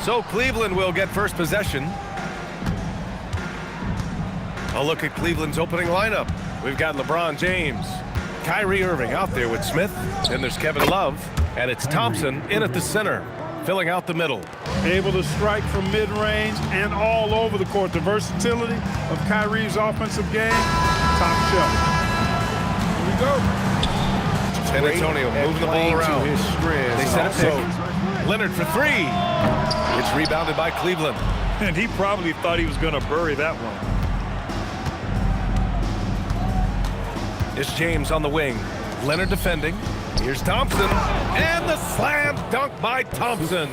So Cleveland will get first possession. A look at Cleveland's opening lineup. We've got LeBron James, Kyrie Irving out there with Smith. Then there's Kevin Love, and it's Thompson in at the center, filling out the middle. Able to strike from mid-range and all over the court. The versatility of Kyrie's offensive game, top shelf. Here we go. San Antonio moving the ball around. They set a pick. Leonard for three. It's rebounded by Cleveland. And he probably thought he was going to bury that one. It's James on the wing. Leonard defending. Here's Thompson. And the slam dunk by Thompson.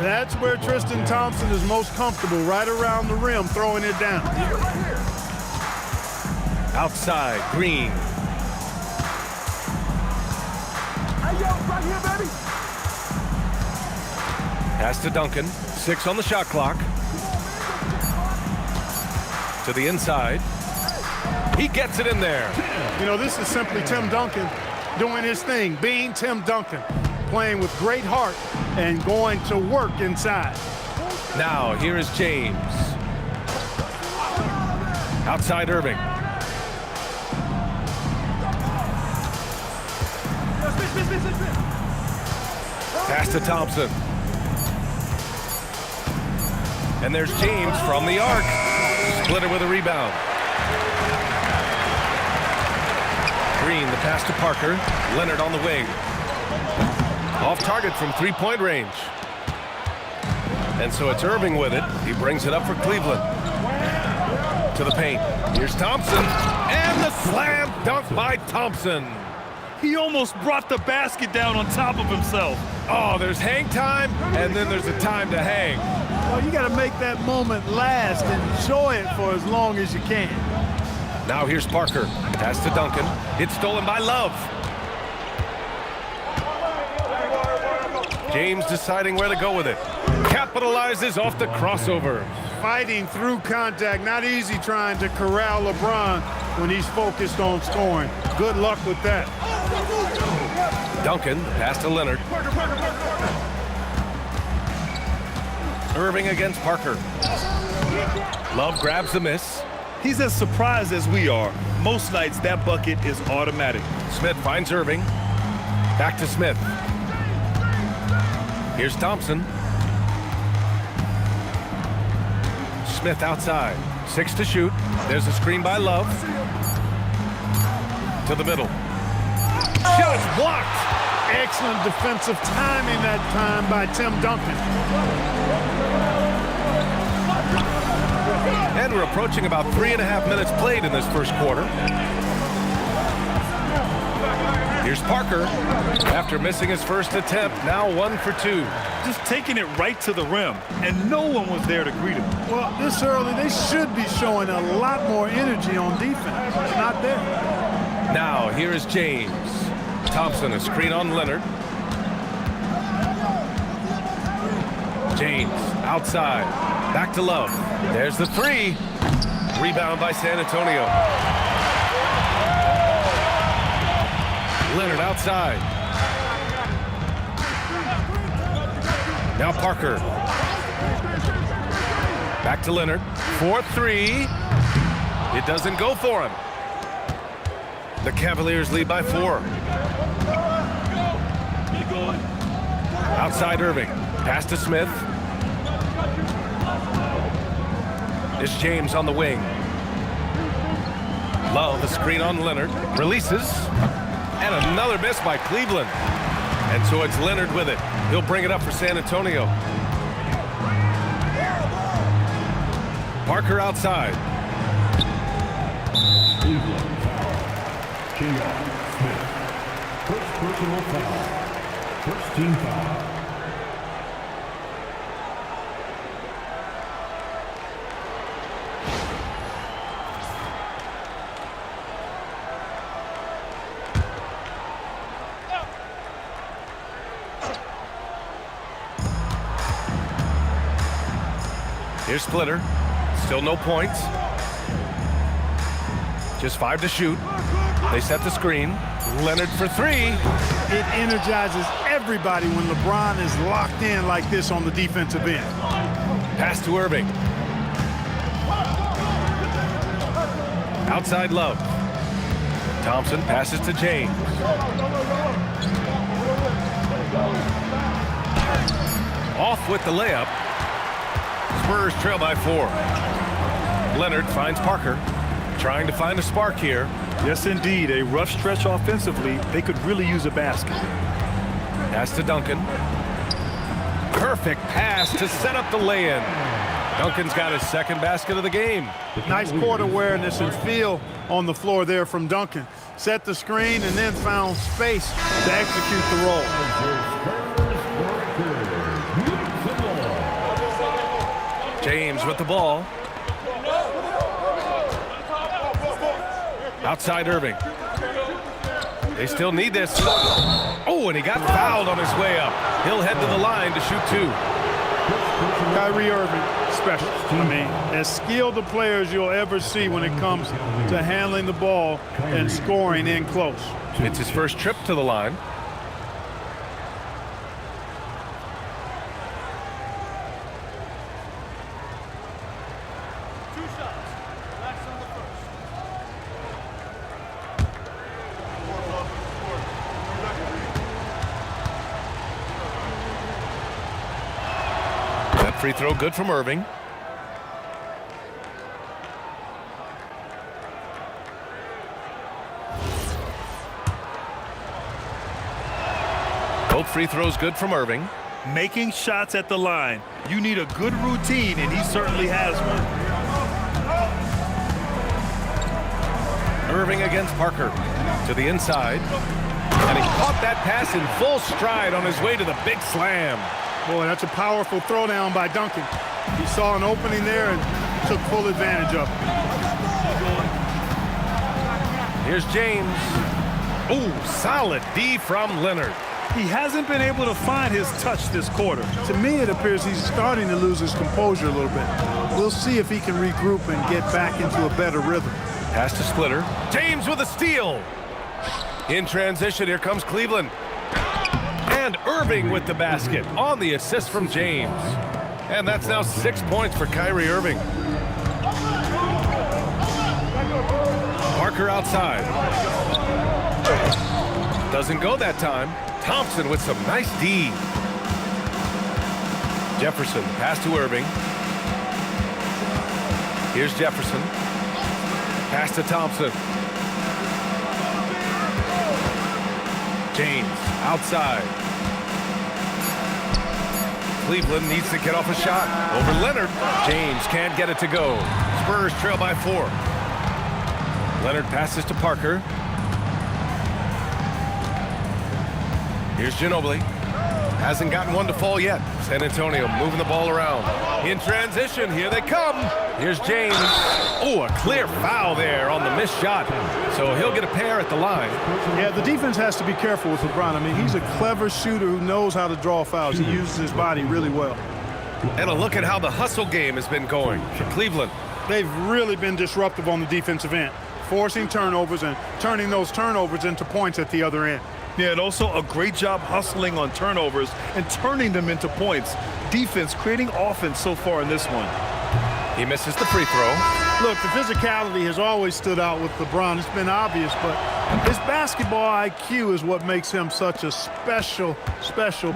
That's where Tristan Thompson is most comfortable, right around the rim, throwing it down. Outside, Green. Right here, baby. Pass to Duncan. 6 on the shot clock. To the inside. He gets it in there. You know, this is simply Tim Duncan doing his thing, being Tim Duncan, playing with great heart and going to work inside. Now, here is James. Outside Irving. Pass to Thompson. And there's James from the arc. Splitter with a rebound. Green, the pass to Parker. Leonard on the wing. Off target from three-point range. And so it's Irving with it. He brings it up for Cleveland. To the paint. Here's Thompson. And the slam dunk by Thompson. He almost brought the basket down on top of himself. Oh, there's hang time, and then there's a time to hang. Well, you got to make that moment last and enjoy it for as long as you can. Now here's Parker. Pass to Duncan. It's stolen by Love. James deciding where to go with it. Capitalizes off the crossover. Fighting through contact. Not easy trying to corral LeBron when he's focused on scoring. Good luck with that. Duncan, pass to Leonard. Irving against Parker. Love grabs the miss. He's as surprised as we are. Most nights, that bucket is automatic. Smith finds Irving. Back to Smith. Here's Thompson. Smith outside. 6 to shoot. There's a screen by Love. To the middle. Shot is blocked. Excellent defensive timing that time by Tim Duncan. And we're approaching about 3.5 minutes played in this first quarter. Here's Parker. After missing his first attempt, now 1 for 2. Just taking it right to the rim, and no one was there to greet him. Well, this early, they should be showing a lot more energy on defense. It's not there. Now, here is James. Thompson, a screen on Leonard. James, outside. Back to Love. There's the three. Rebound by San Antonio. Leonard outside. Now Parker. Back to Leonard. 4-3. It doesn't go for him. The Cavaliers lead by 4. Outside Irving. Pass to Smith. It's James on the wing. Love, the screen on Leonard. Releases. And another miss by Cleveland. And so it's Leonard with it. He'll bring it up for San Antonio. Parker outside. Cleveland. J.R. Smith. First personal foul. First team foul. Here's Splitter. Still no points. Just 5 to shoot. They set the screen. Leonard for three. It energizes everybody when LeBron is locked in like this on the defensive end. Pass to Irving. Outside Love. Thompson passes to James. Off with the layup. Spurs trail by 4. Leonard finds Parker. Trying to find a spark here. Yes, indeed. A rough stretch offensively. They could really use a basket. Pass to Duncan. Perfect pass to set up the lay-in. Duncan's got his second basket of the game. Nice court awareness and feel on the floor there from Duncan. Set the screen and then found space to execute the roll. James with the ball. Outside Irving. They still need this. Oh, and he got fouled on his way up. He'll head to the line to shoot 2. Kyrie Irving, special. I mean, as skilled a player as you'll ever see when it comes to handling the ball and scoring in close. It's his first trip to the line. Free throw good from Irving. Both free throws good from Irving. Making shots at the line. You need a good routine, and he certainly has one. Irving against Parker. To the inside. And he caught that pass in full stride on his way to the big slam. Boy, that's a powerful throwdown by Duncan. He saw an opening there and took full advantage of it. Here's James. Ooh, solid D from Leonard. He hasn't been able to find his touch this quarter. To me, it appears he's starting to lose his composure a little bit. We'll see if he can regroup and get back into a better rhythm. Pass to Splitter. James with a steal. In transition, here comes Cleveland. And Irving with the basket on the assist from James. And that's now 6 points for Kyrie Irving. Parker outside. Doesn't go that time. Thompson with some nice D. Jefferson, pass to Irving. Here's Jefferson. Pass to Thompson. James outside. Cleveland needs to get off a shot. Over Leonard. James can't get it to go. Spurs trail by 4. Leonard passes to Parker. Here's Ginobili. Hasn't gotten one to fall yet. San Antonio moving the ball around. In transition, here they come. Here's James. Oh, a clear foul there on the missed shot. So he'll get a pair at the line. Yeah, the defense has to be careful with LeBron. I mean, he's a clever shooter who knows how to draw fouls. He uses his body really well. And a look at how the hustle game has been going for Cleveland. They've really been disruptive on the defensive end, forcing turnovers and turning those turnovers into points at the other end. Yeah, and also a great job hustling on turnovers and turning them into points. Defense creating offense so far in this one. He misses the free throw. Look, the physicality has always stood out with LeBron. It's been obvious, but his basketball IQ is what makes him such a special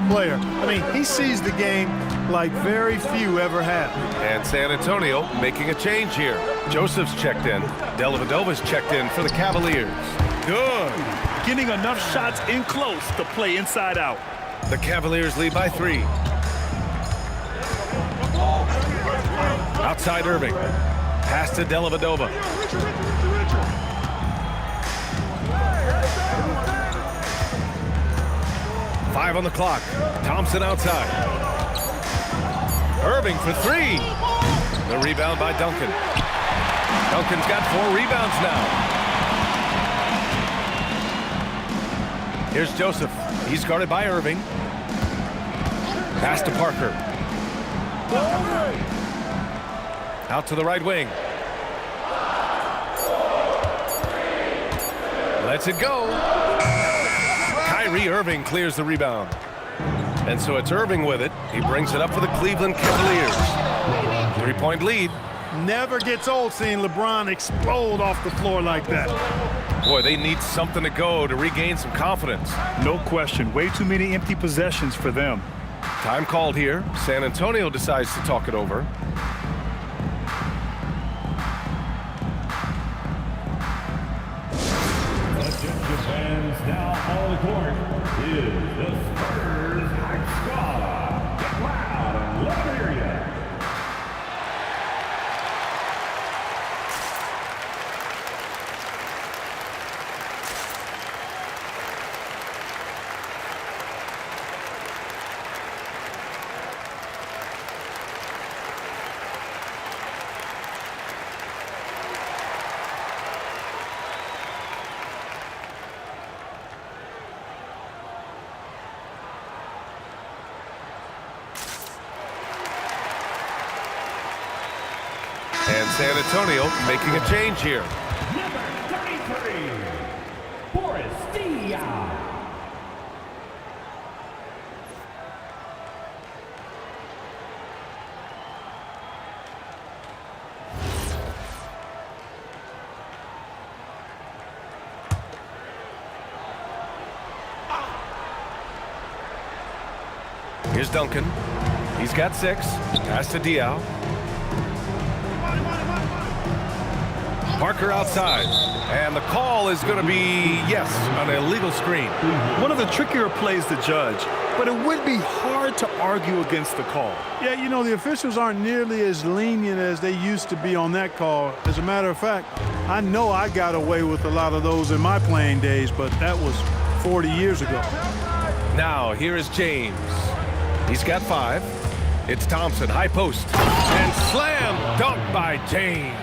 player. I mean, he sees the game like very few ever have. And San Antonio making a change here. Joseph's checked in. Dellavedova's checked in for the Cavaliers. Good. Getting enough shots in close to play inside out. The Cavaliers lead by 3. Outside Irving. Pass to Dellavedova. Five on the clock. Thompson outside. Irving for 3. The rebound by Duncan. Duncan's got 4 rebounds now. Here's Joseph. He's guarded by Irving. Pass to Parker. Out to the right wing. Lets it go. Kyrie Irving clears the rebound. And so it's Irving with it. He brings it up for the Cleveland Cavaliers. 3-point lead. Never gets old seeing LeBron explode off the floor like that. Boy, they need something to go to regain some confidence. No question. Way too many empty possessions for them. Time called here. San Antonio decides to talk it over. Attention fans, now on the court is the Spurs High Squad. Get loud and let me hear you. And San Antonio making a change here. Number 33, Boris Diaw. Here's Duncan. He's got 6. Pass to Diaw. Parker outside. And the call is going to be, yes, an illegal screen. One of the trickier plays to judge, but it would be hard to argue against the call. Yeah, you know, the officials aren't nearly as lenient as they used to be on that call. As a matter of fact, I know I got away with a lot of those in my playing days, but that was 40 years ago. Now, here is James. He's got 5. It's Thompson, high post. And slam dunk by James.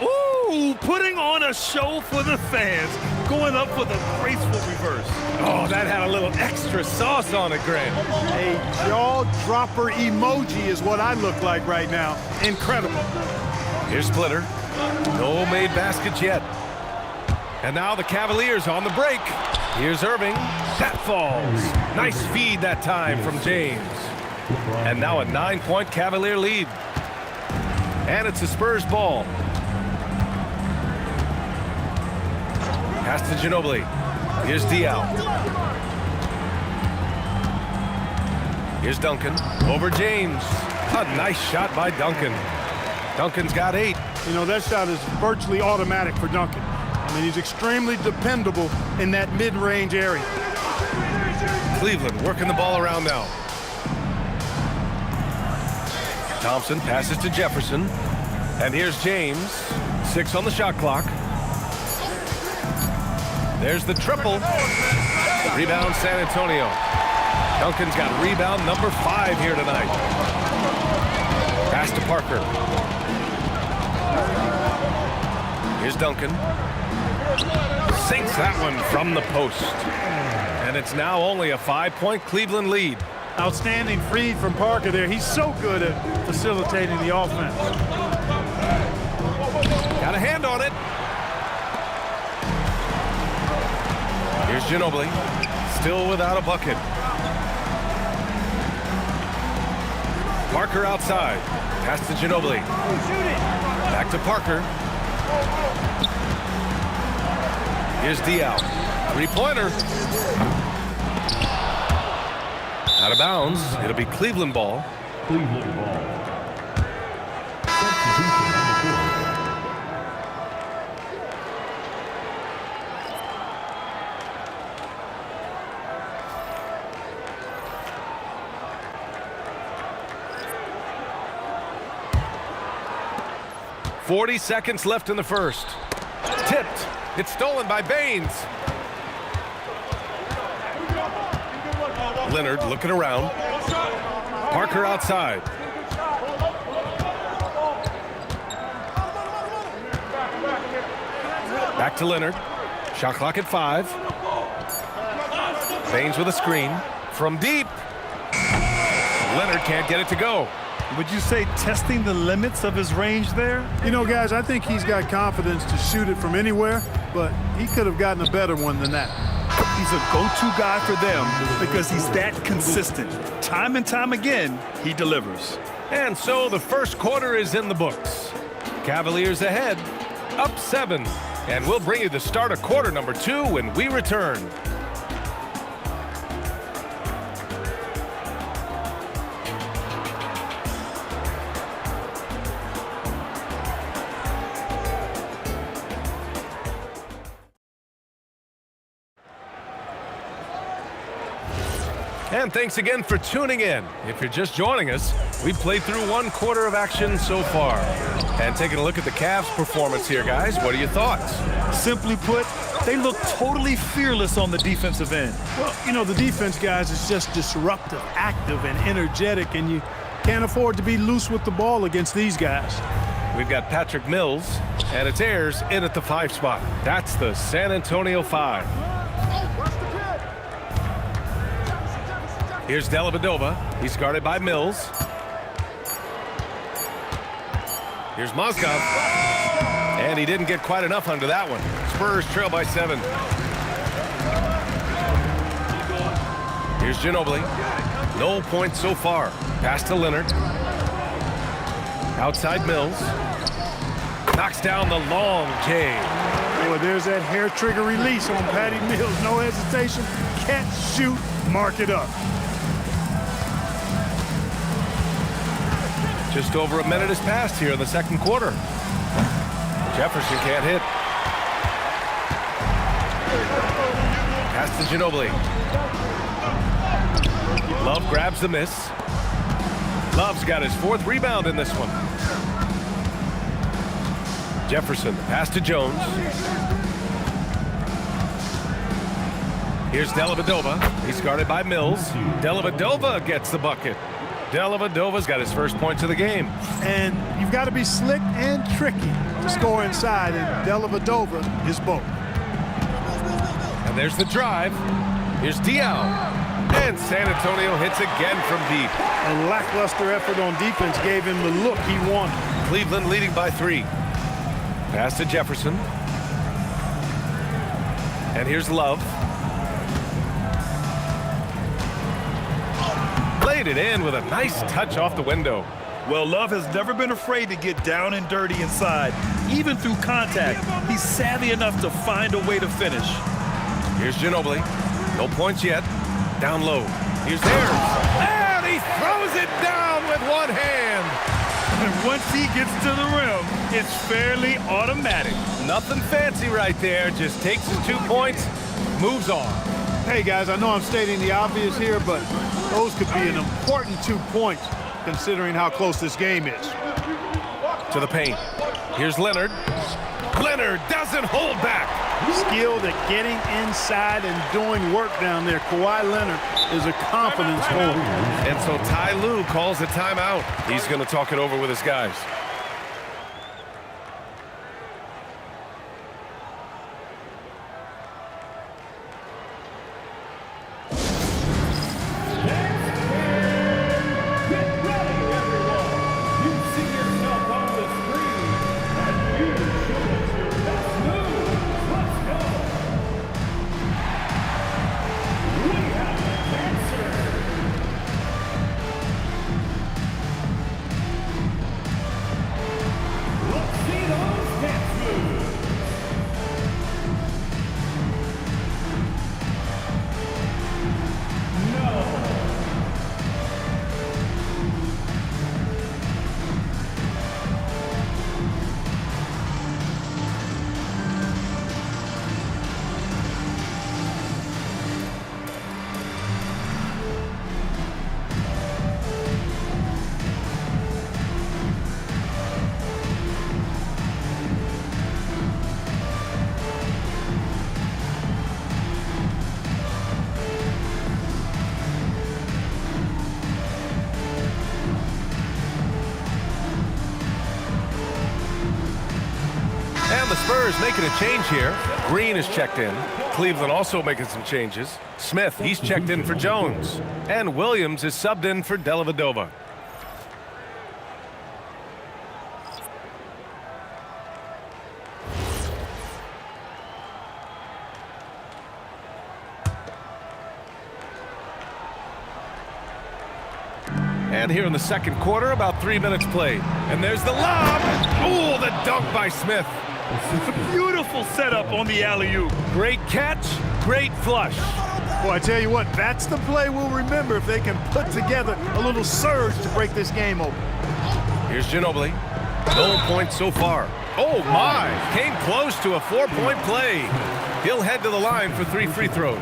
Ooh, putting on a show for the fans, going up for the graceful reverse. Oh, that had a little extra sauce on it, Grant. A jaw-dropper emoji is what I look like right now. Incredible. Here's Splitter. No made baskets yet. And now the Cavaliers on the break. Here's Irving. That falls. Nice feed that time from James. And now a 9-point Cavalier lead. And it's the Spurs ball. Pass to Ginobili. Here's Diaw. Here's Duncan. Over James. A nice shot by Duncan. Duncan's got 8. You know, that shot is virtually automatic for Duncan. I mean, he's extremely dependable in that mid-range area. Cleveland working the ball around now. Thompson passes to Jefferson. And here's James. 6 on the shot clock. There's the triple. Rebound San Antonio. Duncan's got rebound number 5 here tonight. Pass to Parker. Here's Duncan. Sinks that one from the post. And it's now only a 5-point Cleveland lead. Outstanding feed from Parker there. He's so good at facilitating the offense. Got a hand on it. Here's Ginobili. Still without a bucket. Parker outside. Pass to Ginobili. Back to Parker. Here's Diaw. 3-pointer. Out of bounds. It'll be Cleveland ball. Cleveland ball. Substitution on the court. 40 seconds left in the first. Tipped. It's stolen by Baines. Leonard looking around. Parker outside. Back to Leonard. Shot clock at 5. Baines with a screen. From deep. Leonard can't get it to go. Would you say testing the limits of his range there? You know, guys, I think he's got confidence to shoot it from anywhere. but he could have gotten a better one than that. He's a go-to guy for them because he's that consistent. Time and time again, he delivers. And so the first quarter is in the books. Cavaliers ahead, up 7. And we'll bring you the start of quarter number 2 when we return. And thanks again for tuning in. If you're just joining us, we've played through 1 quarter of action so far. And taking a look at the Cavs' performance here, guys, what are your thoughts? Simply put, they look totally fearless on the defensive end. Well, you know, the defense, guys, is just disruptive, active, and energetic, and you can't afford to be loose with the ball against these guys. We've got Patrick Mills, and it's Ayers in at the 5 spot. That's the San Antonio 5. Here's Dellavedova. He's guarded by Mills. Here's Mozgov. And he didn't get quite enough under that one. Spurs trail by 7. Here's Ginobili. No points so far. Pass to Leonard. Outside Mills. Knocks down the long J. Boy, there's that hair trigger release on Patty Mills. No hesitation. Catch, shoot, mark it up. Just over a minute has passed here in the second quarter. Jefferson can't hit. Pass to Ginobili. Love grabs the miss. Love's got his 4th rebound in this one. Jefferson, pass to Jones. Here's Dellavedova. He's guarded by Mills. Dellavedova gets the bucket. Dellavedova's got his first points of the game. And you've got to be slick and tricky to score inside, and Dellavedova is both. And there's the drive. Here's Diaw. And San Antonio hits again from deep. A lackluster effort on defense gave him the look he wanted. Cleveland leading by 3. Pass to Jefferson. And here's Love. Laid it in with a nice touch off the window. Well, Love has never been afraid to get down and dirty inside. Even through contact, he's savvy enough to find a way to finish. Here's Ginobili. No points yet. Down low. Here's Ayers. And he throws it down with one hand. And once he gets to the rim, it's fairly automatic. Nothing fancy right there. Just takes his 2 points, moves on. Hey, guys, I know I'm stating the obvious here, but those could be an important 2 points considering how close this game is. To the paint. Here's Leonard. Leonard doesn't hold back. Skilled at getting inside and doing work down there. Kawhi Leonard is a confidence holder. And so Ty Lue calls a timeout. He's going to talk it over with his guys. And the Spurs making a change here. Green is checked in. Cleveland also making some changes. Smith, he's checked in for Jones. And Williams is subbed in for Dellavedova. And here in the second quarter, about 3 minutes played. And there's the lob. Ooh, the dunk by Smith. Beautiful setup on the alley-oop. Great catch, great flush. Boy, I tell you what, that's the play we'll remember if they can put together a little surge to break this game open. Here's Ginobili. No points so far. Oh, my. Came close to a 4-point play. He'll head to the line for 3 free throws.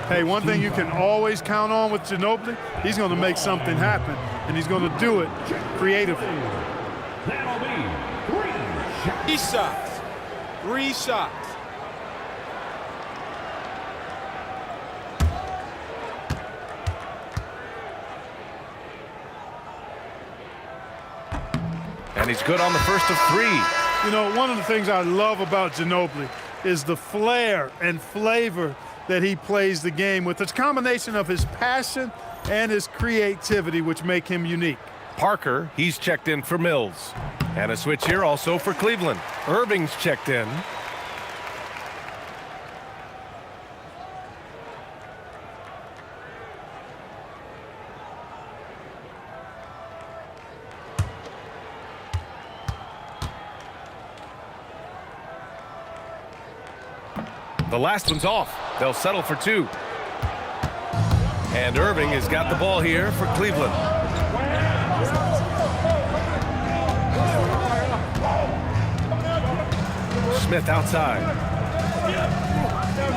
Hey, one thing you can always count on with Ginobili, he's going to make something happen, and he's going to do it creatively. That'll be 3 shots. 3 shots. And he's good on the first of 3. You know, one of the things I love about Ginobili is the flair and flavor that he plays the game with. It's a combination of his passion and his creativity, which make him unique. Parker, he's checked in for Mills. And a switch here also for Cleveland. Irving's checked in. The last one's off. They'll settle for 2. And Irving has got the ball here for Cleveland. Smith outside.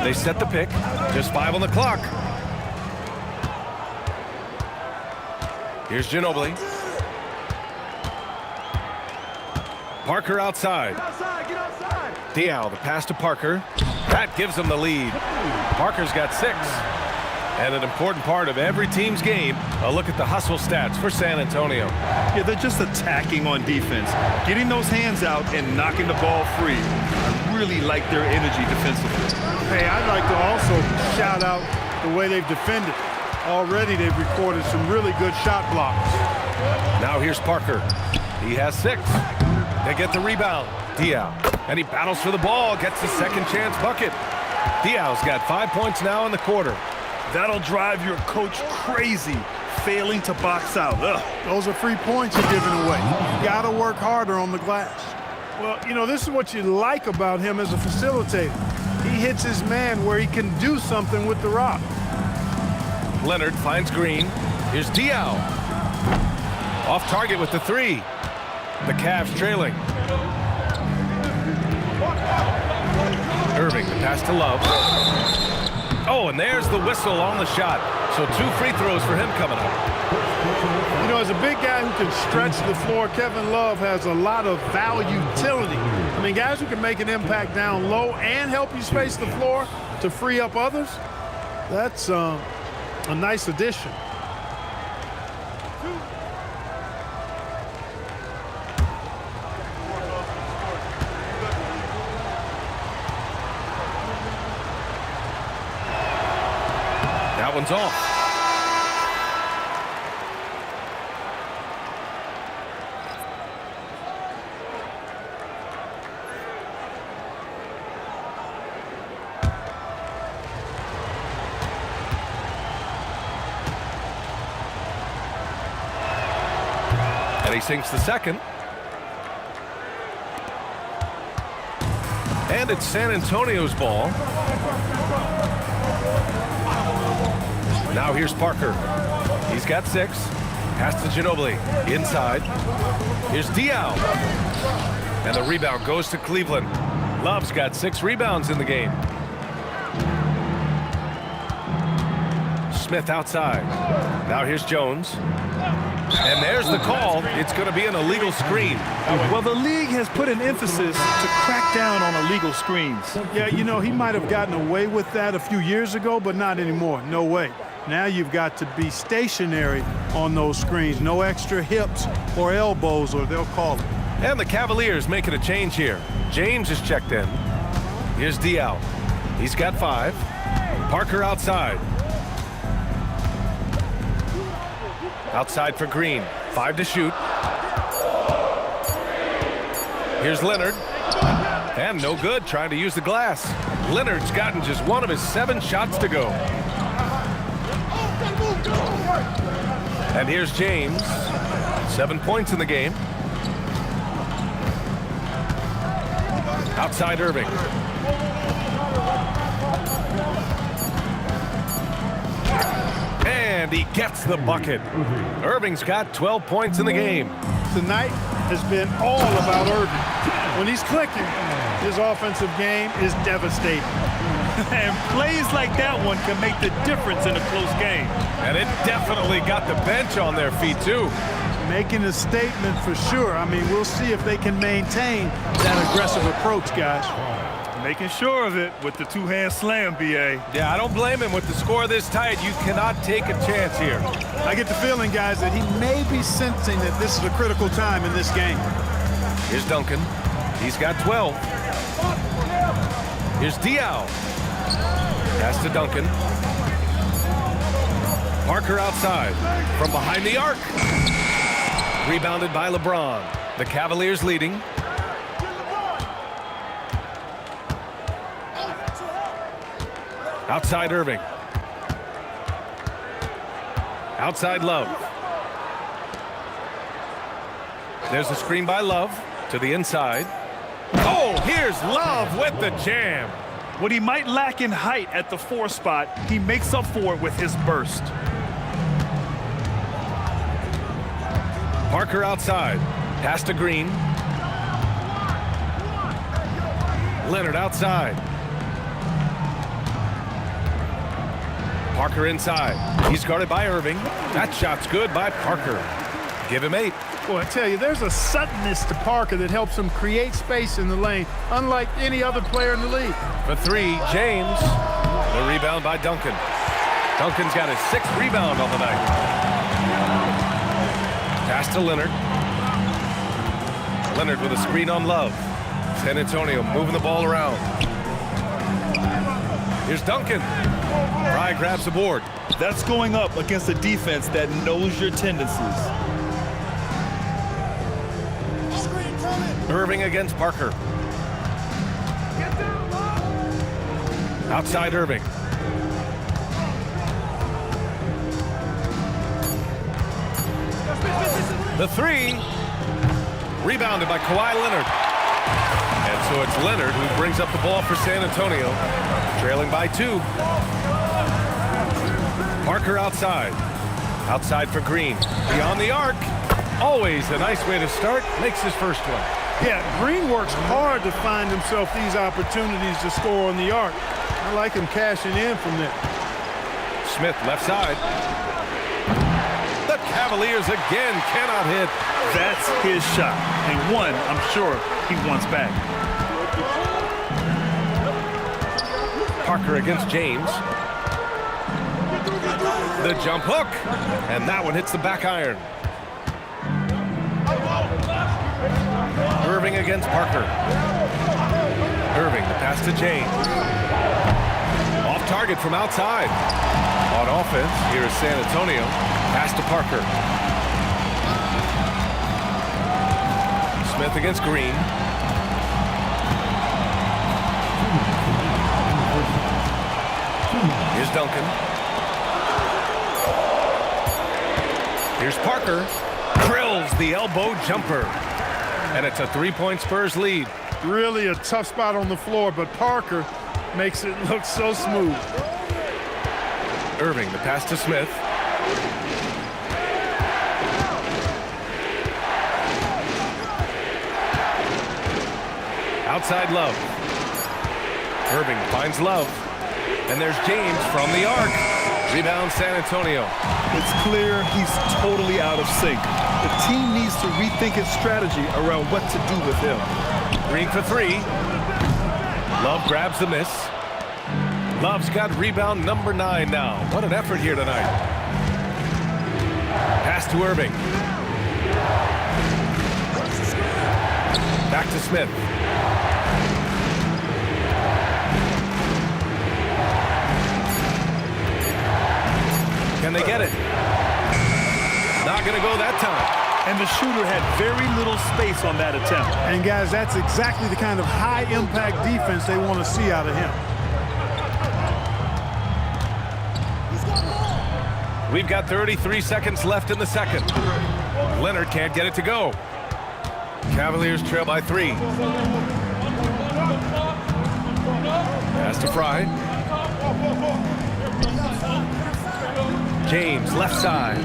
They set the pick. Just 5 on the clock. Here's Ginobili. Parker outside. Diaw, the pass to Parker. That gives them the lead. Parker's got 6. And an important part of every team's game, a look at the hustle stats for San Antonio. Yeah, they're just attacking on defense, getting those hands out and knocking the ball free. I really like their energy defensively. Hey, I'd like to also shout out the way they've defended. Already they've recorded some really good shot blocks. Now here's Parker. He has 6. They get the rebound. Diaw. And he battles for the ball, gets the second chance bucket. Diaw's got 5 points now in the quarter. That'll drive your coach crazy, failing to box out. Ugh. Those are free points you're giving away. You got to work harder on the glass. Well, you know, this is what you like about him as a facilitator. He hits his man where he can do something with the rock. Leonard finds Green. Here's Diaw. Off target with the 3. The Cavs trailing. Irving, the pass to Love. Oh, and there's the whistle on the shot. So 2 free throws for him coming up. You know, as a big guy who can stretch the floor, Kevin Love has a lot of utility. I mean, guys who can make an impact down low and help you space the floor to free up others, that's a nice addition. That one's off. And he sinks the second. And it's San Antonio's ball. Now here's Parker. He's got 6. Pass to Ginobili. Inside. Here's Diaw. And the rebound goes to Cleveland. Love's got 6 rebounds in the game. Smith outside. Now here's Jones. And there's the call. It's going to be an illegal screen. Well, the league has put an emphasis to crack down on illegal screens. Yeah, you know, he might have gotten away with that a few years ago, but not anymore. No way. Now you've got to be stationary on those screens. No extra hips or elbows, or they'll call it. And the Cavaliers making a change here. James is checked in. Here's Diaw. He's got 5. Parker outside. Outside for Green. 5 to shoot. Here's Leonard. And no good, trying to use the glass. Leonard's gotten just 1 of his 7 shots to go. And here's James. 7 points in the game. Outside Irving. And he gets the bucket. Irving's got 12 points in the game. Tonight has been all about Irving. When he's clicking, his offensive game is devastating. And plays like that one can make the difference in a close game. And it definitely got the bench on their feet, too. Making a statement for sure. I mean, we'll see if they can maintain that aggressive approach, guys. Making sure of it with the two-hand slam, B.A. Yeah, I don't blame him. With the score this tight, you cannot take a chance here. I get the feeling, guys, that he may be sensing that this is a critical time in this game. Here's Duncan. He's got 12. Here's Diaw. Pass to Duncan. Parker outside from behind the arc. Rebounded by LeBron. The Cavaliers leading. Outside Irving. Outside Love. There's a screen by Love to the inside. Oh, here's Love with the jam. What he might lack in height at the 4 spot, he makes up for it with his burst. Parker outside. Pass to Green. Leonard outside. Parker inside. He's guarded by Irving. That shot's good by Parker. Give him 8. Boy, I tell you, there's a suddenness to Parker that helps him create space in the lane, unlike any other player in the league. For 3, James. The rebound by Duncan. Duncan's got his 6th rebound on the night. Pass to Leonard. Leonard with a screen on Love. San Antonio moving the ball around. Here's Duncan. Fry grabs the board. That's going up against a defense that knows your tendencies. Irving against Parker. Outside Irving. The 3. Rebounded by Kawhi Leonard. And so it's Leonard who brings up the ball for San Antonio. Trailing by 2. Parker outside. Outside for Green. Beyond the arc. Always a nice way to start. Makes his first one. Yeah, Green works hard to find himself these opportunities to score on the arc. I like him cashing in from there. Smith left side. The Cavaliers again cannot hit. That's his shot. And one, I'm sure, he wants back. Parker against James. The jump hook. And that one hits the back iron. Irving against Parker. Irving, the pass to James. Off target from outside. On offense, here is San Antonio. Pass to Parker. Smith against Green. Here's Duncan. Here's Parker. Drills the elbow jumper. And it's a 3-point Spurs lead. Really a tough spot on the floor, but Parker makes it look so smooth. Irving, the pass to Smith. Outside Love. Irving finds Love. And there's James from the arc. Rebound San Antonio. It's clear he's totally out of sync. The team needs to rethink its strategy around what to do with him. Green for 3. Love grabs the miss. Love's got rebound number 9 now. What an effort here tonight. Pass to Irving. Back to Smith. Can they get it? Not going to go that time. And the shooter had very little space on that attempt. And guys, that's exactly the kind of high-impact defense they want to see out of him. We've got 33 seconds left in the second. Leonard can't get it to go. Cavaliers trail by 3. Pass to Fry. James, left side.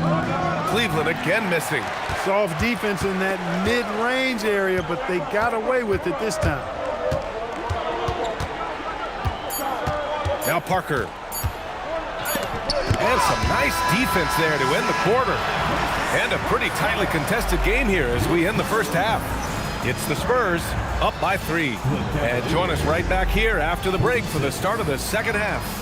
Cleveland again missing. Soft defense in that mid-range area, but they got away with it this time. Now Parker. And some nice defense there to end the quarter. And a pretty tightly contested game here as we end the first half. It's the Spurs up by 3. And join us right back here after the break for the start of the second half.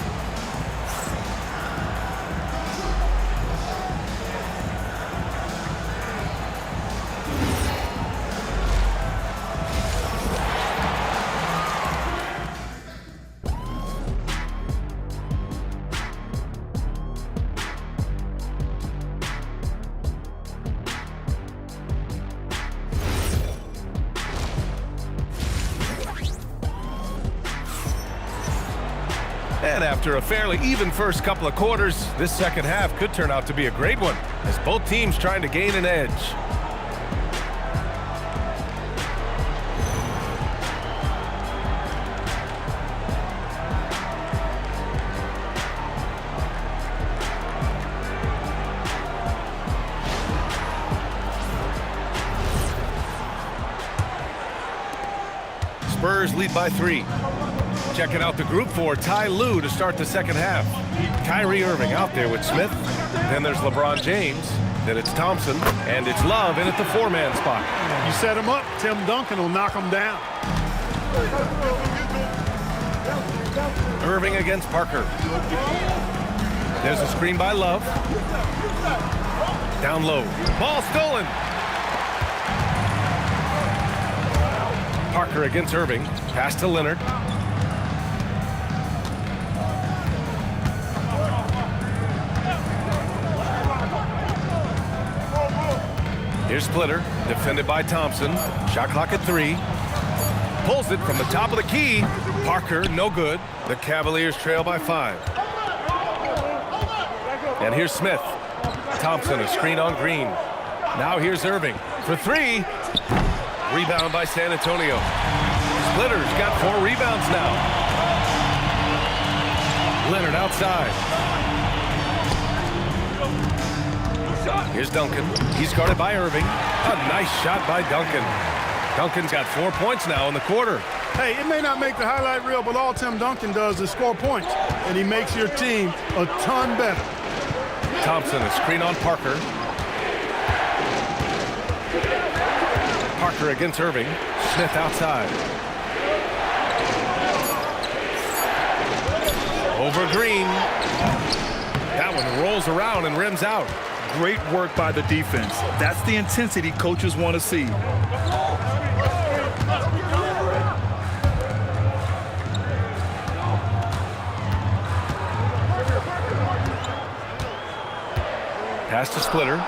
And after a fairly even first couple of quarters, this second half could turn out to be a great one, as both teams trying to gain an edge. Spurs lead by 3. Checking out the group for Ty Lue to start the second half. Kyrie Irving out there with Smith. Then there's LeBron James. Then it's Thompson. And it's Love in at the 4-man spot. You set him up, Tim Duncan will knock him down. Irving against Parker. There's a screen by Love. Down low. Ball stolen. Parker against Irving. Pass to Leonard. Here's Splitter, defended by Thompson. Shot clock at 3. Pulls it from the top of the key. Parker, no good. The Cavaliers trail by 5. And here's Smith. Thompson, a screen on Green. Now here's Irving for 3. Rebound by San Antonio. Splitter's got 4 rebounds now. Leonard outside. Here's Duncan. He's guarded by Irving. A nice shot by Duncan. Duncan's got 4 points now in the quarter. Hey, it may not make the highlight reel, but all Tim Duncan does is score points, and he makes your team a ton better. Thompson, a screen on Parker. Parker against Irving. Smith outside. Over Green. That one rolls around and rims out. Great work by the defense. That's the intensity coaches want to see. Pass to Splitter.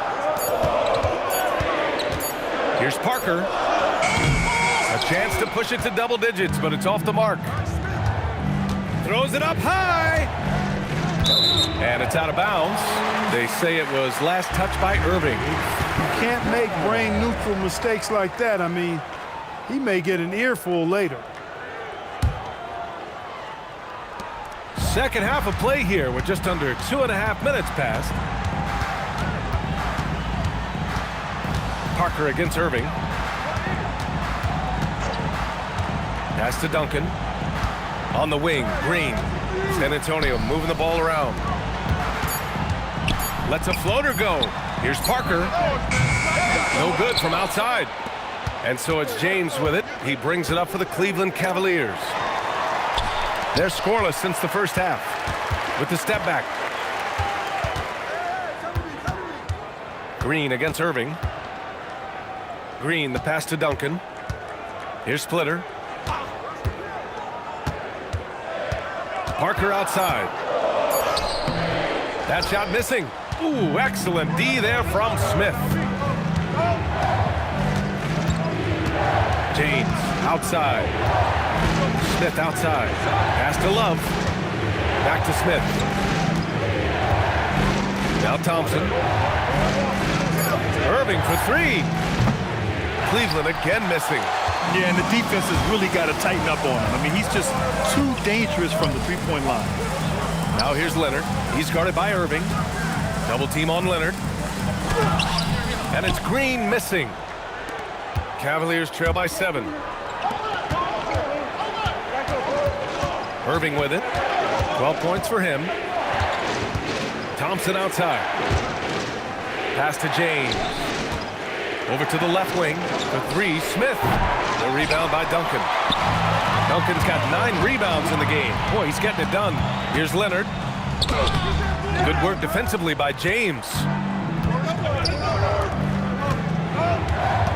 Here's Parker. A chance to push it to double digits, but it's off the mark. Throws it up high. And it's out of bounds. They say it was last touched by Irving. You can't make brain-neutral mistakes like that. I mean, he may get an earful later. Second half of play here with just under 2.5 minutes passed. Parker against Irving. Pass to Duncan. On the wing, Green. San Antonio moving the ball around. Lets a floater go. Here's Parker. No good from outside. And so it's James with it. He brings it up for the Cleveland Cavaliers. They're scoreless since the first half. With the step back. Green against Irving. Green, the pass to Duncan. Here's Splitter. Parker outside. That shot missing. Ooh, excellent D there from Smith. James outside. Smith outside. Pass to Love. Back to Smith. Now Thompson. Irving for three. Cleveland again missing. Yeah, and the defense has really got to tighten up on him. I mean, he's just too dangerous from the three-point line. Now here's Leonard. He's guarded by Irving. Double team on Leonard. And it's Green missing. Cavaliers trail by 7. Irving with it. 12 points for him. Thompson outside. Pass to James. Over to the left wing. For three, Smith. The rebound by Duncan. Duncan's got 9 rebounds in the game. Boy, he's getting it done. Here's Leonard. Good work defensively by James.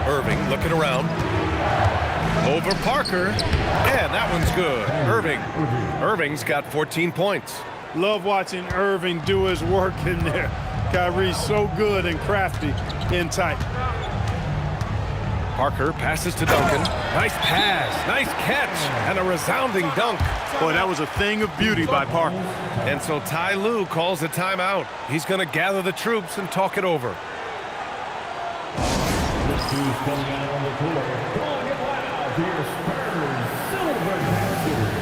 Irving looking around. Over Parker. And that one's good. Irving's got 14 points. Love watching Irving do his work in there. Kyrie's so good and crafty in tight. Parker passes to Duncan. Nice pass, nice catch, and a resounding dunk. Boy, that was a thing of beauty by Parker. And so Ty Lue calls a timeout. He's going to gather the troops and talk it over. Look who's coming out on the court. Calling it loud for your Spurs Silver Masters.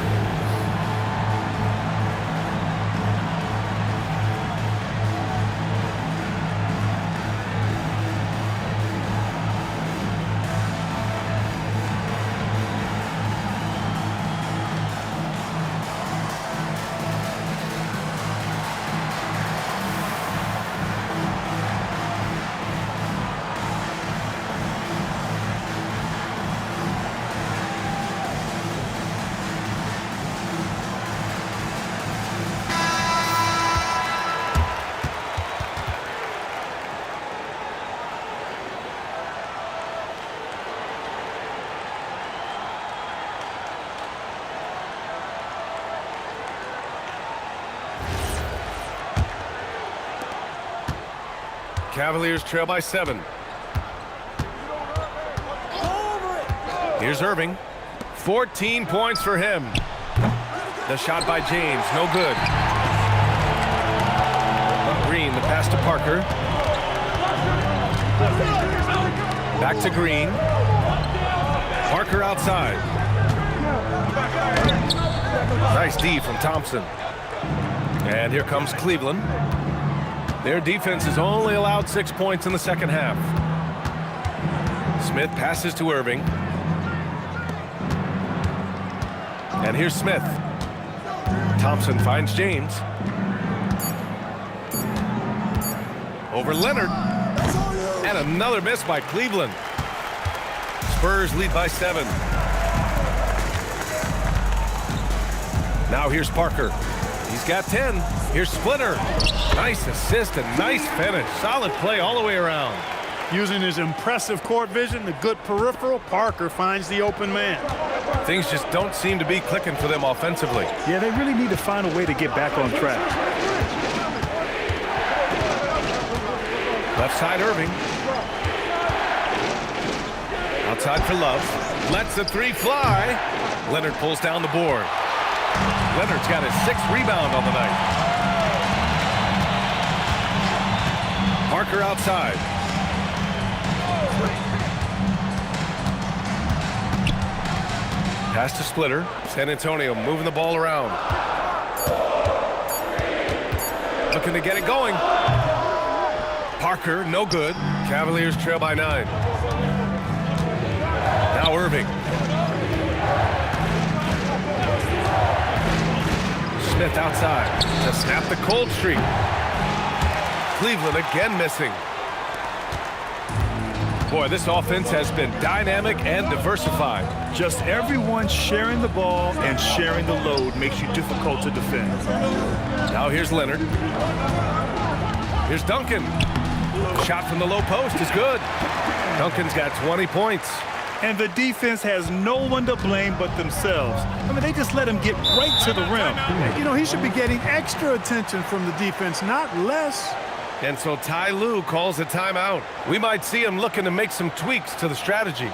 Cavaliers trail by 7. Here's Irving. 14 points for him. The shot by James, no good. Green, the pass to Parker. Back to Green. Parker outside. Nice D from Thompson. And here comes Cleveland. Their defense has only allowed 6 points in the second half. Smith passes to Irving. And here's Smith. Thompson finds James. Over Leonard. And another miss by Cleveland. Spurs lead by 7. Now here's Parker. He's got 10. Here's Splitter. Nice assist and nice finish. Solid play all the way around. Using his impressive court vision, the good peripheral, Parker finds the open man. Things just don't seem to be clicking for them offensively. Yeah, they really need to find a way to get back on track. Left side, Irving. Outside for Love. Lets the three fly. Leonard pulls down the board. Leonard's got his 6th rebound on the night. Parker outside. Pass to Splitter. San Antonio moving the ball around. Looking to get it going. Parker, no good. Cavaliers trail by 9. Now Irving. Smith outside to snap the cold streak. Cleveland again missing. Boy, this offense has been dynamic and diversified. Just everyone sharing the ball and sharing the load makes you difficult to defend. Now here's Leonard. Here's Duncan. Shot from the low post is good. Duncan's got 20 points. And the defense has no one to blame but themselves. I mean, they just let him get right to the rim. You know, he should be getting extra attention from the defense, not less. And so Ty Lue calls a timeout. We might see him looking to make some tweaks to the strategy.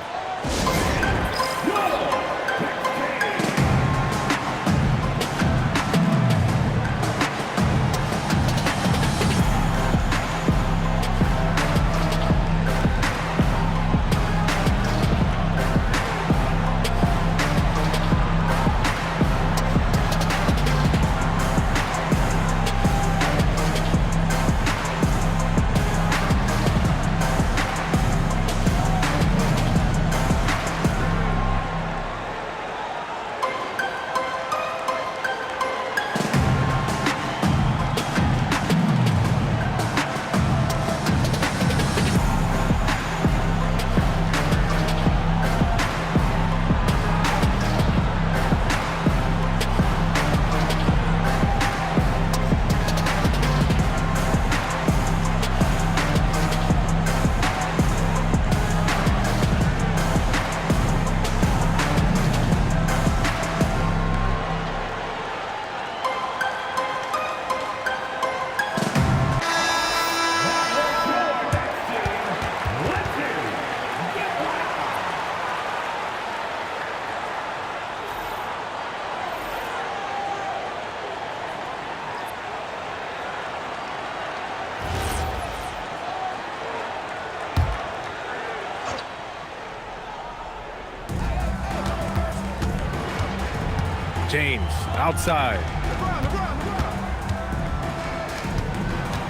James outside.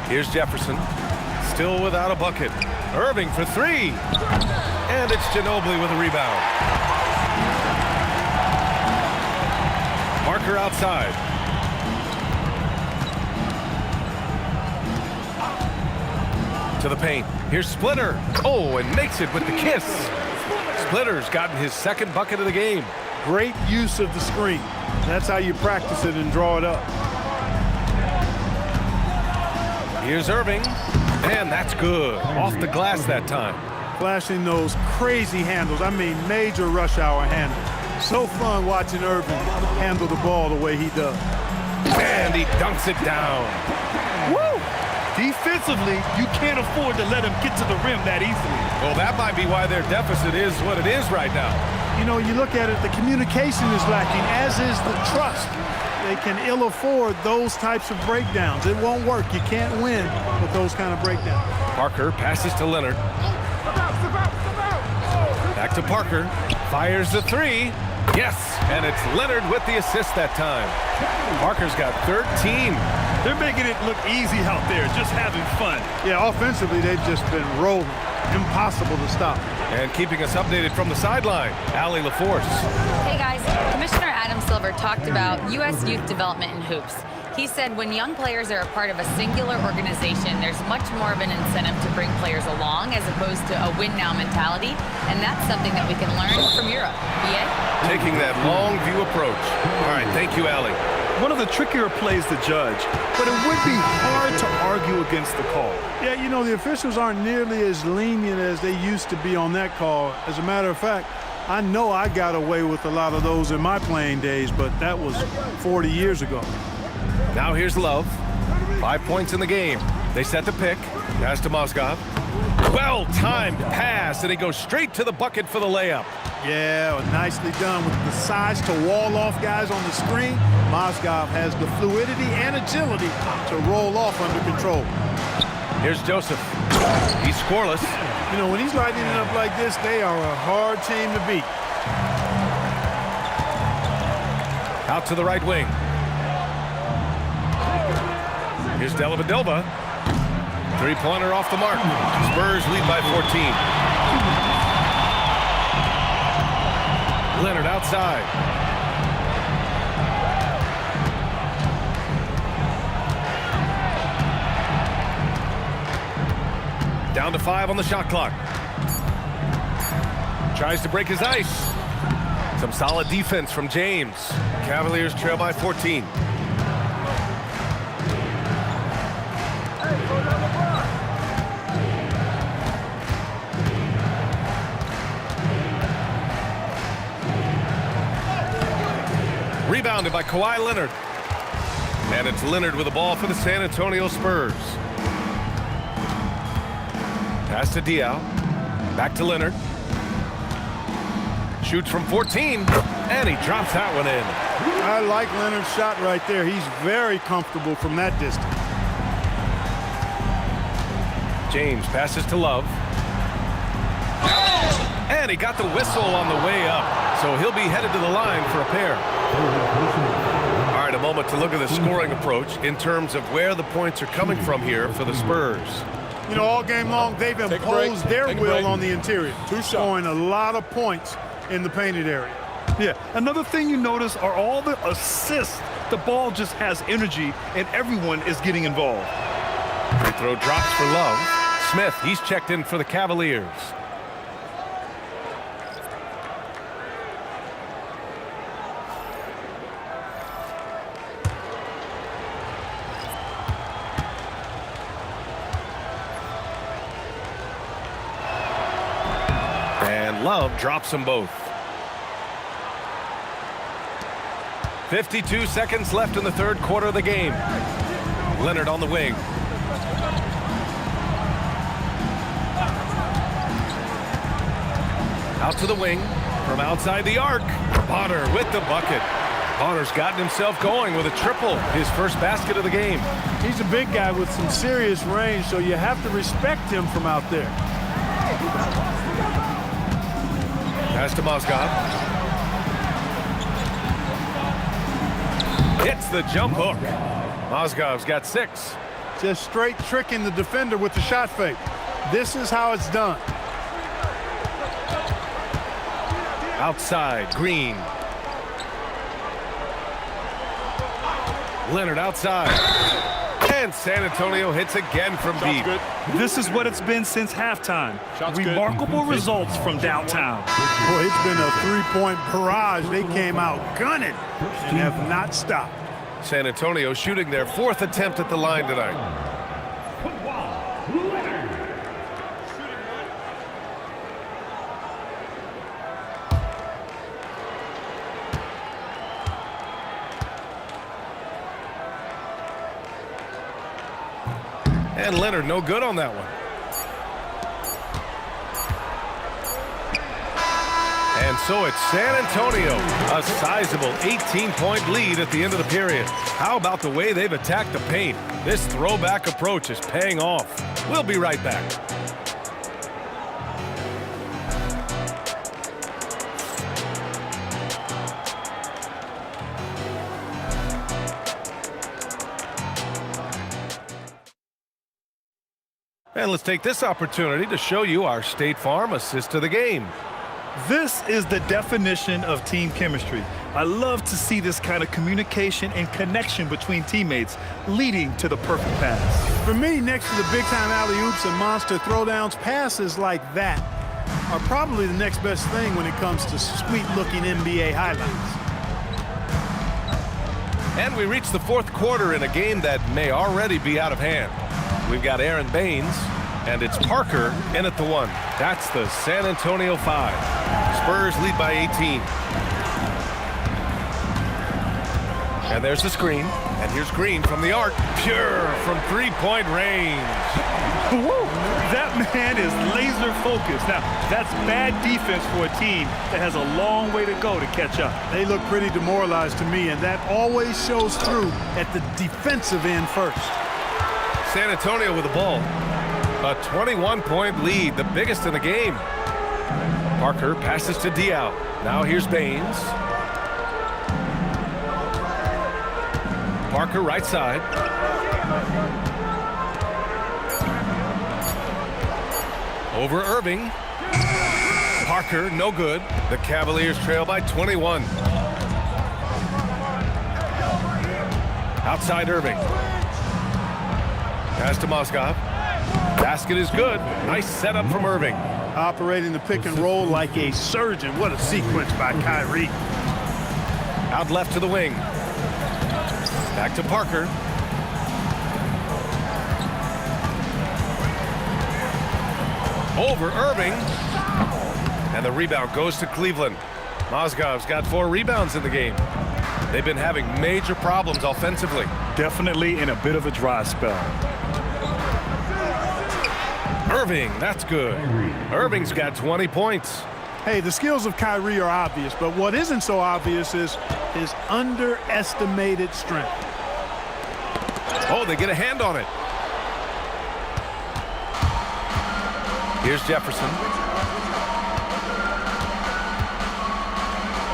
Here's Jefferson. Still without a bucket. Irving for three. And it's Ginobili with a rebound. Parker outside. To the paint. Here's Splitter. Oh, and makes it with the kiss. Splitter's gotten his second bucket of the game. Great use of the screen. That's how you practice it and draw it up. Here's Irving. And that's good. Off the glass that time. Flashing those crazy handles. I mean, major rush hour handles. So fun watching Irving handle the ball the way he does. And he dunks it down. Woo! Defensively, you can't afford to let him get to the rim that easily. Well, that might be why their deficit is what it is right now. You know, you look at it, the communication is lacking, as is the trust. They can ill afford those types of breakdowns. It won't work. You can't win with those kind of breakdowns. Parker passes to Leonard. Back to Parker. Fires the three. Yes, and it's Leonard with the assist that time. Parker's got 13. They're making it look easy out there, just having fun. Yeah, offensively, they've just been rolling. Impossible to stop. And keeping us updated from the sideline, Allie LaForce. Hey guys, Commissioner Adam Silver talked about U.S. youth development in hoops. He said when young players are a part of a singular organization, there's much more of an incentive to bring players along as opposed to a win-now mentality, and that's something that we can learn from Europe. BA? Taking that long view approach. All right, thank you, Allie. One of the trickier plays to judge, but it would be hard to argue against the call. Yeah, you know, the officials aren't nearly as lenient as they used to be on that call. As a matter of fact, I know I got away with a lot of those in my playing days, but that was 40 years ago. Now here's Love. 5 points in the game. They set the pick. Pass to Mozgov. Well-timed pass, and he goes straight to the bucket for the layup. Yeah, nicely done with the size to wall off guys on the screen. Mozgov has the fluidity and agility to roll off under control. Here's Joseph. He's scoreless. You know, when he's lighting it up like this, they are a hard team to beat. Out to the right wing. Here's Dellavedova. Three-pointer off the mark. Spurs lead by 14. Leonard outside. Down to 5 on the shot clock. Tries to break his ice. Some solid defense from James. Cavaliers trail by 14. Rebounded by Kawhi Leonard. And it's Leonard with the ball for the San Antonio Spurs. Pass to Diaw. Back to Leonard. Shoots from 14, and he drops that one in. I like Leonard's shot right there. He's very comfortable from that distance. James passes to Love. And he got the whistle on the way up, so he'll be headed to the line for a pair. All right, a moment to look at the scoring approach in terms of where the points are coming from here for the Spurs. You know, all game long, they've imposed their will on the interior. Scoring a lot of points in the painted area. Yeah, another thing you notice are all the assists. The ball just has energy, and everyone is getting involved. Free throw drops for Love. Smith, he's checked in for the Cavaliers. And Love drops them both. 52 seconds left in the third quarter of the game. Leonard on the wing. Out to the wing from outside the arc. Bonner with the bucket. Bonner's gotten himself going with a triple, his first basket of the game. He's a big guy with some serious range, so you have to respect him from out there. Pass to Mozgov. Hits the jump hook. Mozgov's got 6. Just straight tricking the defender with the shot fake. This is how it's done. Outside, Green. Leonard outside. And San Antonio hits again from deep. This is what it's been since halftime. Remarkable results from downtown. Boy, it's been a three-point barrage. They came out gunning and have not stopped. San Antonio shooting their 4th attempt at the line tonight. And Leonard no good on that one. And so it's San Antonio, a sizable 18-point lead at the end of the period. How about the way they've attacked the paint? This throwback approach is paying off. We'll be right back. And let's take this opportunity to show you our State Farm assist to the game. This is the definition of team chemistry. I love to see this kind of communication and connection between teammates leading to the perfect pass. For me, next to the big-time alley-oops and monster throwdowns, passes like that are probably the next best thing when it comes to sweet-looking NBA highlights. And we reach the 4th quarter in a game that may already be out of hand. We've got Aaron Baines, and it's Parker in at the 1. That's the San Antonio 5. Spurs lead by 18. And there's the screen. And here's Green from the arc. Pure from 3-point range. Woo! That man is laser focused. Now, that's bad defense for a team that has a long way to go to catch up. They look pretty demoralized to me, and that always shows through at the defensive end first. San Antonio with the ball. A 21-point lead, the biggest in the game. Parker passes to Diaw. Now here's Baines. Parker right side. Over Irving. Parker no good. The Cavaliers trail by 21. Outside Irving. Pass to Mozgov. Basket is good. Nice setup from Irving. Operating the pick and roll like a surgeon. What a sequence by Kyrie. Out left to the wing. Back to Parker. Over Irving. And the rebound goes to Cleveland. Mozgov's got 4 rebounds in the game. They've been having major problems offensively. Definitely in a bit of a dry spell. Irving, that's good. Irving's got 20 points. Hey, the skills of Kyrie are obvious, but what isn't so obvious is his underestimated strength. Oh, they get a hand on it. Here's Jefferson.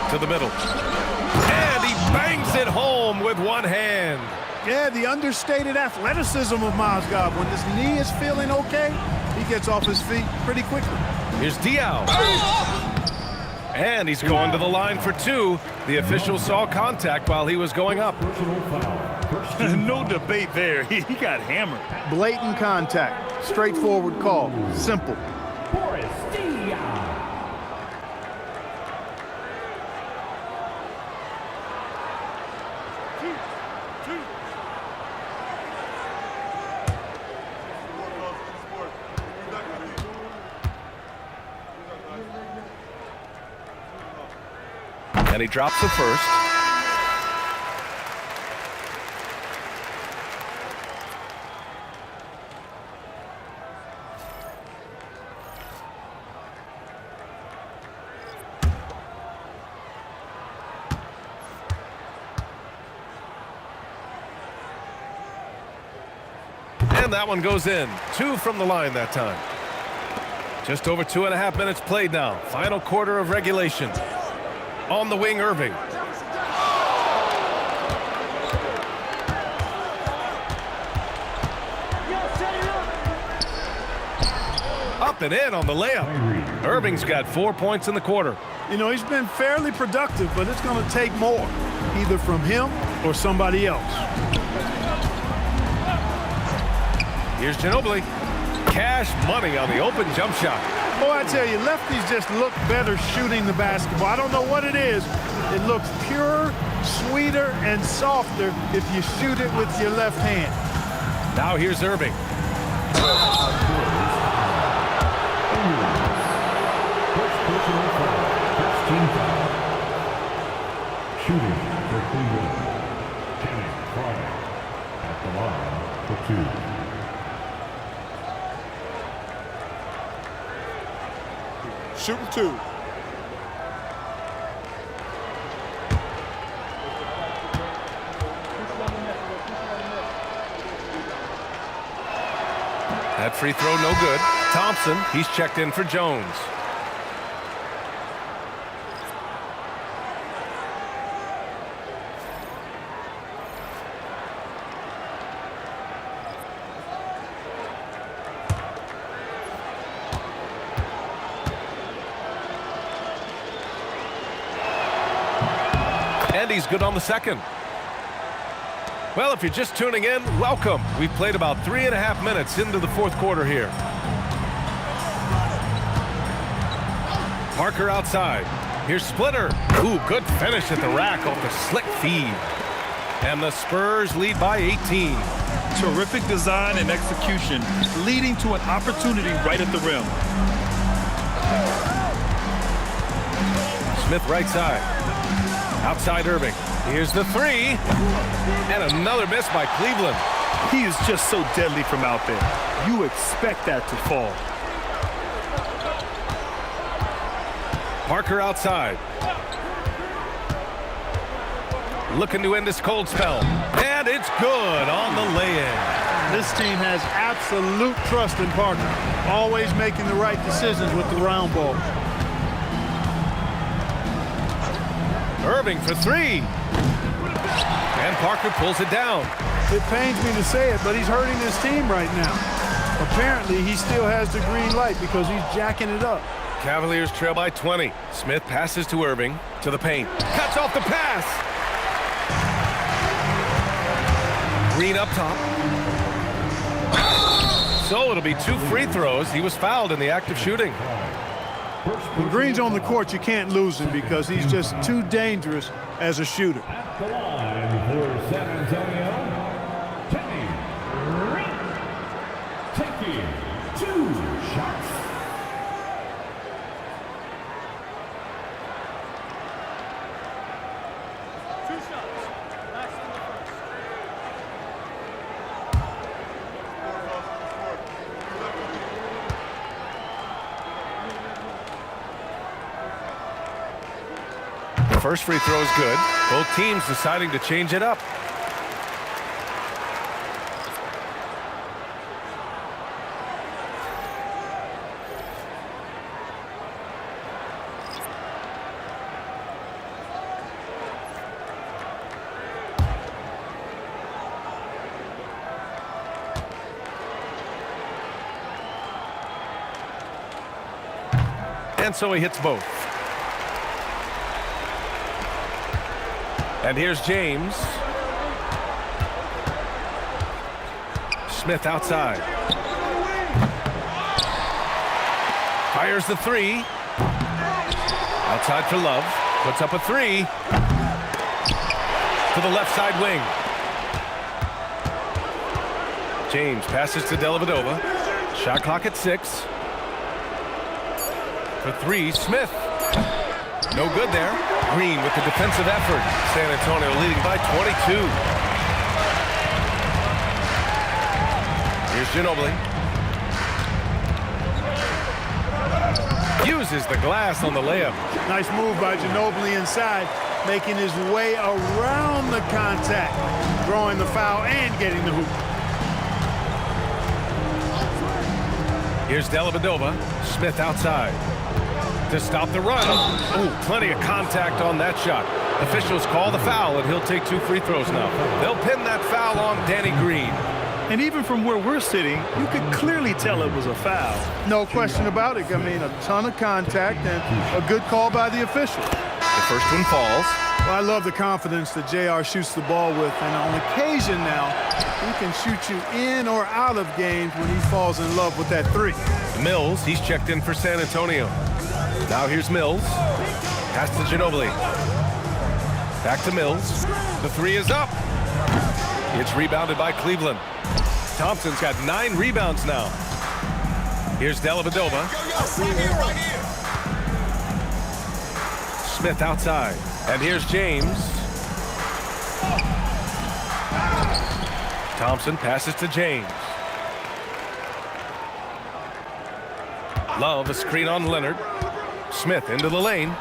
To the middle. And he bangs it home with one hand. Yeah, the understated athleticism of Mozgov. When this knee is feeling okay, he gets off his feet pretty quickly. Here's Diaw. And he's going to the line for 2. The official saw contact while he was going up. No debate there. He got hammered. Blatant contact. Straightforward call. Simple. And he drops the first. And that one goes in. 2 from the line that time. Just over 2.5 minutes played now. Final quarter of regulation. On the wing, Irving. Up and in on the layup. Irving's got 4 points in the quarter. You know, he's been fairly productive, but it's going to take more, either from him or somebody else. Here's Ginobili. Cash money on the open jump shot. Boy, I tell you, lefties just look better shooting the basketball. I don't know what it is. It looks purer, sweeter, and softer if you shoot it with your left hand. Now here's Irving. Shooting for Cleveland. Kenny Friday at the line for 2. Shooting 2. That free throw no good. Thompson, he's checked in for Jones. And he's good on the second. Well, if you're just tuning in, welcome. We've played about 3.5 minutes into the fourth quarter here. Parker outside. Here's Splitter. Ooh, good finish at the rack off the slick feed. And the Spurs lead by 18. Terrific design and execution, leading to an opportunity right at the rim. Smith right side. Outside Irving. Here's the three. And another miss by Cleveland. He is just so deadly from out there. You expect that to fall. Parker outside. Looking to end this cold spell. And it's good on the lay-in. This team has absolute trust in Parker, always making the right decisions with the round ball. Irving for three. And Parker pulls it down. It pains me to say it, but he's hurting his team right now. Apparently, he still has the green light because he's jacking it up. Cavaliers trail by 20. Smith passes to Irving, to the paint. Cuts off the pass. Green up top. So it'll be 2 free throws. He was fouled in the act of shooting. When Green's on the court, you can't lose him because he's just too dangerous as a shooter. At the line for San Antonio, Kenny Green. Taking 2 shots. First free throw is good. Both teams deciding to change it up. And so he hits both. And here's James. Smith outside. Fires the three. Outside for Love. Puts up a three. To the left side wing. James passes to Dellavedova. Shot clock at 6. For 3, Smith. No good there. Green with the defensive effort. San Antonio leading by 22. Here's Ginobili. Uses the glass on the layup. Nice move by Ginobili inside, making his way around the contact, drawing the foul and getting the hoop. Here's Dellavedova. Smith outside. To stop the run. Oh, plenty of contact on that shot. Officials call the foul, and he'll take 2 free throws now. They'll pin that foul on Danny Green. And even from where we're sitting, you could clearly tell it was a foul. No question about it. I mean, a ton of contact and a good call by the official. The first one falls. Well, I love the confidence that JR shoots the ball with, and on occasion now, he can shoot you in or out of games when he falls in love with that three. Mills, he's checked in for San Antonio. Now here's Mills. Pass to Ginobili. Back to Mills. The three is up. It's rebounded by Cleveland. Thompson's got 9 rebounds now. Here's Dellavedova. Smith outside. And here's James. Thompson passes to James. Love, a screen on Leonard. Smith into the lane.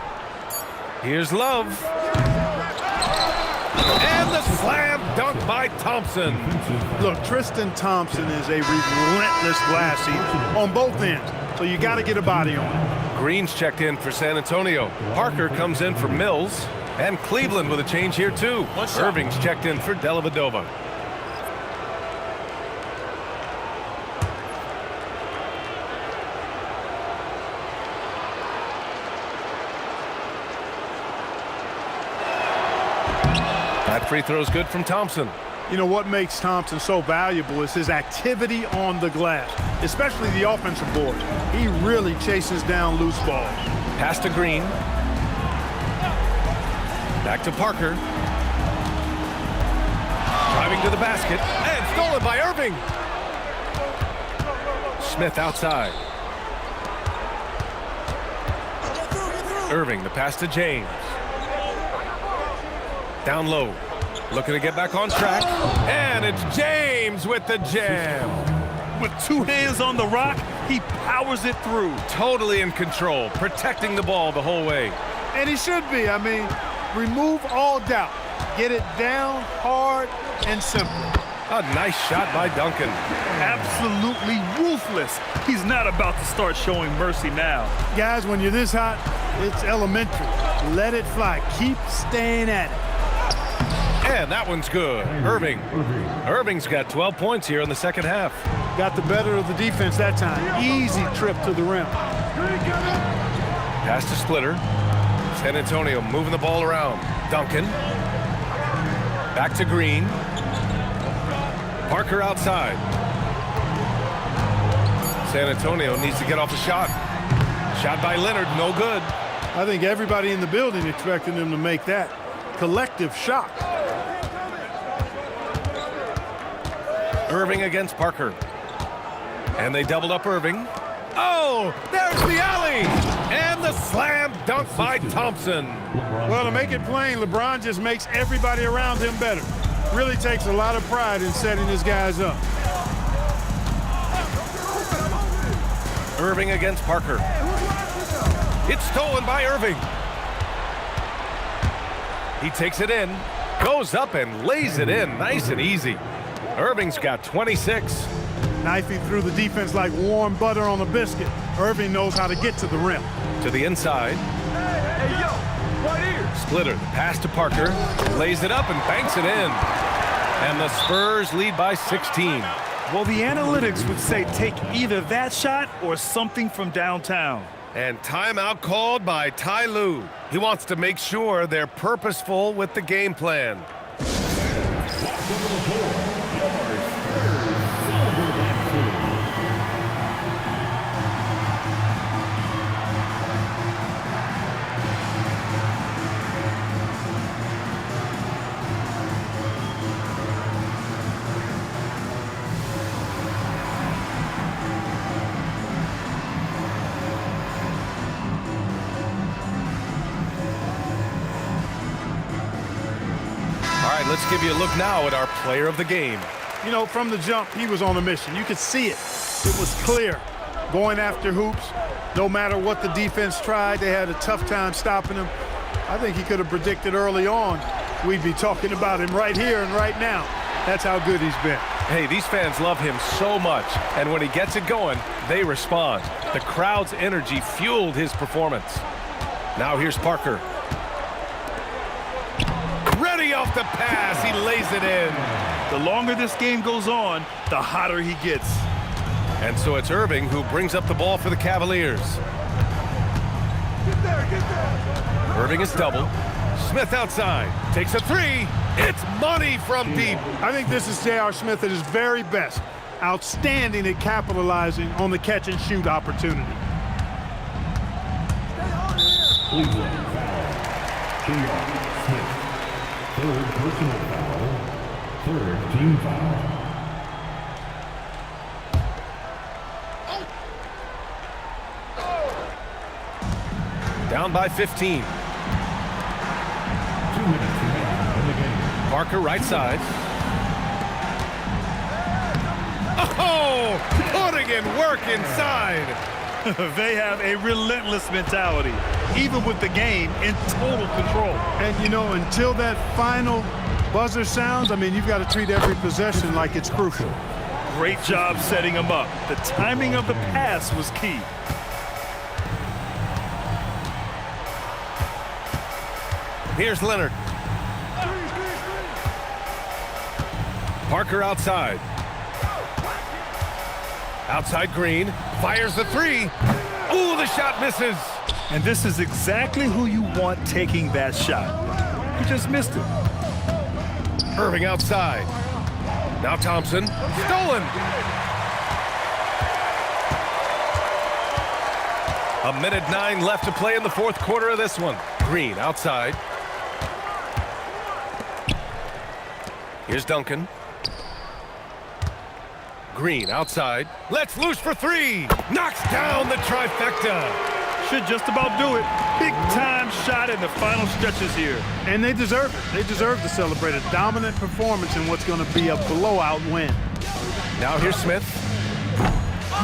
Here's Love. And the slam dunk by Thompson. Look, Tristan Thompson is a relentless glass eater on both ends, so you got to get a body on him. Green's checked in for San Antonio. Parker comes in for Mills. And Cleveland with a change here, too. Irving's checked in for Dellavedova. That free throw is good from Thompson. You know what makes Thompson so valuable is his activity on the glass, especially the offensive board. He really chases down loose balls. Pass to Green. Back to Parker. Driving to the basket. And stolen by Irving. Smith outside. Irving, the pass to James. Down low. Looking to get back on track. And it's James with the jam. With 2 hands on the rock, he powers it through. Totally in control, protecting the ball the whole way. And he should be. I mean, remove all doubt. Get it down hard and simple. A nice shot by Duncan. Absolutely ruthless. He's not about to start showing mercy now. Guys, when you're this hot, it's elementary. Let it fly. Keep staying at it. And that one's good. Irving's got 12 points here in the second half. Got the better of the defense that time. Easy trip to the rim. Pass to Splitter. San Antonio moving the ball around. Duncan. Back to Green. Parker outside. San Antonio needs to get off the shot. Shot by Leonard, no good. I think everybody in the building expected him to make that collective shot. Irving against Parker. And they doubled up Irving. Oh, there's the alley! And the slam dunk by Thompson. Well, to make it plain, LeBron just makes everybody around him better. Really takes a lot of pride in setting his guys up. Irving against Parker. It's stolen by Irving. He takes it in, goes up and lays it in nice and easy. Irving's got 26. Knifing through the defense like warm butter on a biscuit. Irving knows how to get to the rim. To the inside. Hey, yo, right here. Splitter, the pass to Parker, lays it up and banks it in. And the Spurs lead by 16. Well, the analytics would say take either that shot or something from downtown. And timeout called by Ty Lue. He wants to make sure they're purposeful with the game plan. Let's give you a look now at our player of the game. You know, from the jump, he was on a mission. You could see it. It was clear. Going after hoops, no matter what the defense tried, they had a tough time stopping him. I think he could have predicted early on we'd be talking about him right here and right now. That's how good he's been. Hey, these fans love him so much, and when he gets it going, they respond. The crowd's energy fueled his performance. Now here's Parker. Ready off the pass, he lays it in. The longer this game goes on, the hotter he gets. And so it's Irving who brings up the ball for the Cavaliers. Irving is double. Smith outside. Takes a three. It's money from deep. I think this is J.R. Smith at his very best. Outstanding at capitalizing on the catch-and-shoot opportunity. Cleveland foul. J.R. Smith. Third personal foul. Third team foul. Down by 15. 2 minutes remaining in the game. Parker right side. Oh, putting in work inside. They have a relentless mentality, even with the game in total control. And, you know, until that final buzzer sounds, I mean, you've got to treat every possession like it's crucial. Great job setting him up. The timing of the pass was key. Here's Leonard. Parker outside. Outside Green. Fires the three. Ooh, the shot misses. And this is exactly who you want taking that shot. He just missed it. Irving outside. Now Thompson. Stolen. A minute 9 left to play in the fourth quarter of this one. Green outside. Here's Duncan. Green outside. Let's loose for three. Knocks down the trifecta. Should just about do it. Big time shot in the final stretches here. And they deserve it. They deserve to celebrate a dominant performance in what's going to be a blowout win. Now here's Smith.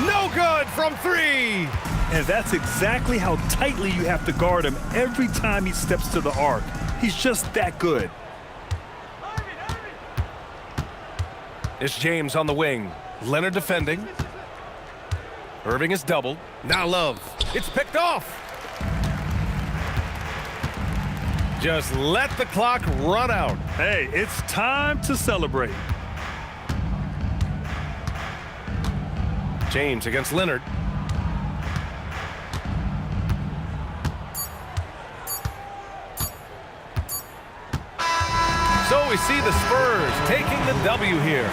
No good from three. And that's exactly how tightly you have to guard him every time he steps to the arc. He's just that good. It's James on the wing. Leonard defending. Irving is doubled. Now Love. It's picked off. Just let the clock run out. Hey, it's time to celebrate. James against Leonard. So we see the Spurs taking the W here,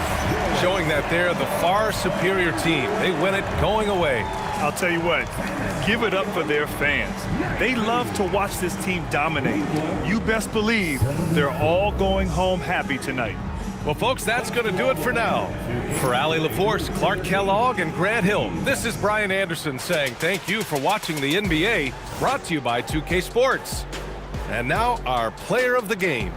showing that they're the far superior team. They win it going away. I'll tell you what, give it up for their fans. They love to watch this team dominate. You best believe they're all going home happy tonight. Well, folks, that's going to do it for now. For Allie LaForce, Clark Kellogg, and Grant Hill, this is Brian Anderson saying thank you for watching the NBA, brought to you by 2K Sports. And now our player of the game.